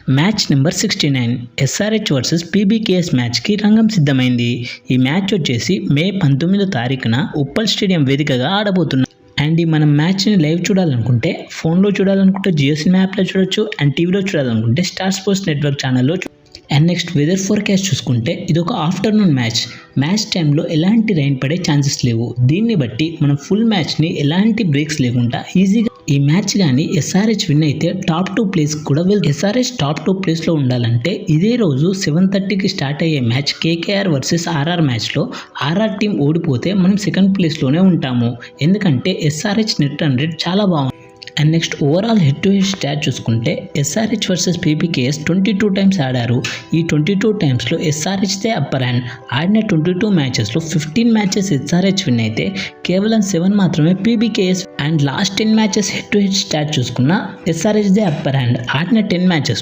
Match number 69 SRH versus PBKS మ్యాచ్కి రంగం సిద్ధమైంది. ఈ మ్యాచ్ వచ్చేసి మే 19వ తారీఖున ఉప్పల్ స్టేడియం వేదికగా ఆడబోతున్నాం. అండ్ మనం మ్యాచ్ని లైవ్ చూడాలనుకుంటే ఫోన్లో చూడాలనుకుంటే జియో సినిమా యాప్లో చూడొచ్చు. అండ్ టీవీలో చూడాలనుకుంటే స్టార్ స్పోర్ట్స్ నెట్వర్క్ ఛానల్లో అండ్ నెక్స్ట్ వెదర్ ఫోర్కాస్ట్ చూసుకుంటే ఇది ఒక ఆఫ్టర్నూన్ మ్యాచ్ టైంలో ఎలాంటి రైన్ పడే ఛాన్సెస్ లేవు. దీన్ని బట్టి మనం ఫుల్ మ్యాచ్ని ఎలాంటి బ్రేక్స్ లేకుండా ఈజీగా ఈ మ్యాచ్ కానీ ఎస్ఆర్హెచ్ విన్ అయితే టాప్ 2 ప్లేస్ కూడా ఎస్ఆర్హెచ్ టాప్ 2 ప్లేస్లో ఉండాలంటే ఇదే రోజు 7:30కి స్టార్ట్ అయ్యే మ్యాచ్ కేకేఆర్ వర్సెస్ ఆర్ఆర్ మ్యాచ్లో ఆర్ఆర్ టీం ఓడిపోతే మనం సెకండ్ ప్లేస్లోనే ఉంటాము. ఎందుకంటే ఎస్ఆర్హెచ్ నెట్ రన్ రేట్ చాలా బాగుంది. And next overall head to head start చూసుకుంటే ఎస్ఆర్హెచ్ వర్సెస్ పీబీకేఎస్ 22 టైమ్స్ ఆడారు. ఈ 22 టైమ్స్లో ఎస్ఆర్హెచ్దే అప్పర్ హ్యాండ్. ఆడిన 22 మ్యాచెస్లో 15 మ్యాచెస్ ఎస్ఆర్హెచ్ విన్ అయితే కేవలం 7 మాత్రమే PBKS. And last 10 matches head to head start చూసుకున్న ఎస్ఆర్హెచ్దే అప్పర్ హ్యాండ్. ఆడిన 10 మ్యాచెస్